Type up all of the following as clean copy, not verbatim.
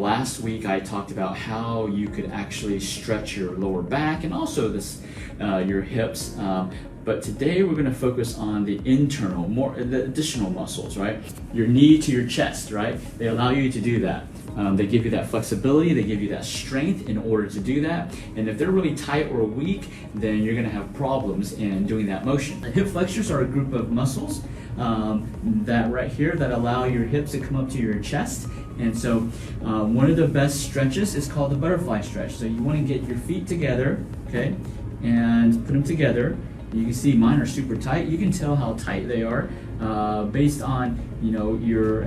last week I talked about how you could actually stretch your lower back and also your hips. But today we're going to focus on the internal, the additional muscles, right? Your knee to your chest, right? They allow you to do that. They give you that flexibility, they give you that strength in order to do that. And if they're really tight or weak, then you're going to have problems in doing that motion. The hip flexors are a group of muscles that right here that allow your hips to come up to your chest. And so one of the best stretches is called the butterfly stretch. So you want to get your feet together, okay, and put them together. You can see mine are super tight. You can tell how tight they are based on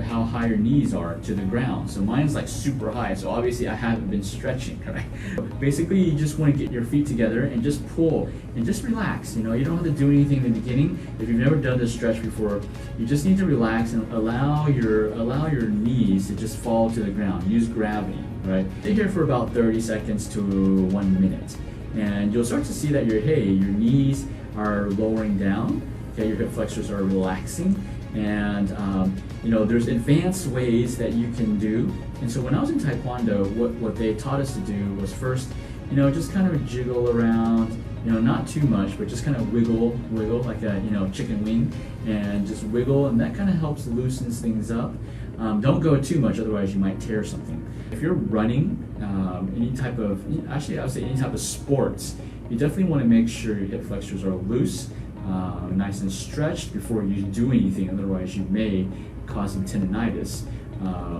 how high your knees are to the ground. So mine's like super high. So obviously I haven't been stretching, right? Basically, you just want to get your feet together and just pull and just relax. You don't have to do anything in the beginning. If you've never done this stretch before, you just need to relax and allow your knees to just fall to the ground. Use gravity, right? Stay here for about 30 seconds to 1 minute, and you'll start to see that your knees are lowering down, okay, your hip flexors are relaxing, and there's advanced ways that you can do. And so when I was in Taekwondo, what they taught us to do was first, just kind of jiggle around, not too much, but just kind of wiggle like a chicken wing, and just wiggle, and that kind of helps loosens things up. Don't go too much, otherwise you might tear something. If you're running, any type of sports, you definitely want to make sure your hip flexors are loose, nice and stretched before you do anything, otherwise you may cause some tendonitis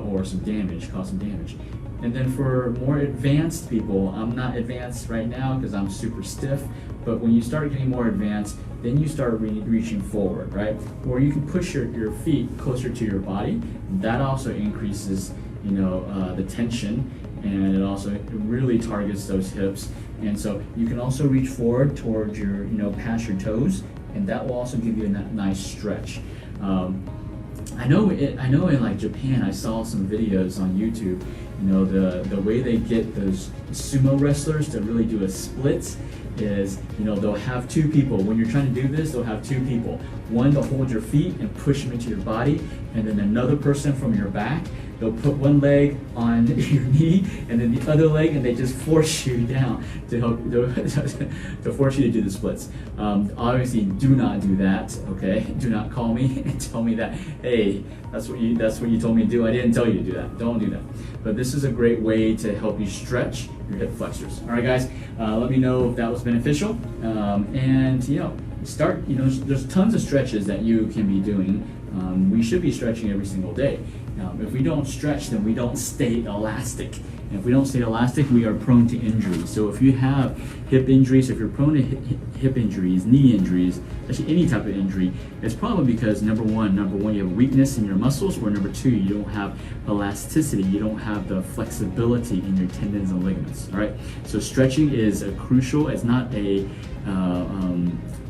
or cause some damage. And then for more advanced people, I'm not advanced right now because I'm super stiff, but when you start getting more advanced, then you start reaching forward, right? Or you can push your feet closer to your body. That also increases the tension, and it also really targets those hips. And so you can also reach forward towards your, past your toes, and that will also give you a nice stretch. I know in like Japan, I saw some videos on YouTube, the way they get those sumo wrestlers to really do a split is, they'll have two people. When you're trying to do this, they'll have two people. One to hold your feet and push them into your body, and then another person from your back. They'll put one leg on your knee and then the other leg, and they just force you down to force you to do the splits. Obviously, do not do that. Okay, do not call me and tell me that, hey, that's what you told me to do. I didn't tell you to do that. Don't do that. But this is a great way to help you stretch your hip flexors. All right, guys, let me know if that was beneficial. And start. There's tons of stretches that you can be doing. We should be stretching every single day. If we don't stretch, then we don't stay elastic. And if we don't stay elastic, we are prone to injury. So if you have hip injuries, if you're prone to hip injuries, knee injuries, actually any type of injury, it's probably because number one, you have weakness in your muscles, or number two, you don't have elasticity, you don't have the flexibility in your tendons and ligaments. All right. So stretching is crucial. It's not a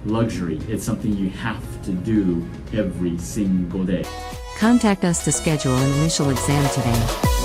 luxury. It's something you have to do every single day. Contact us to schedule an initial exam today.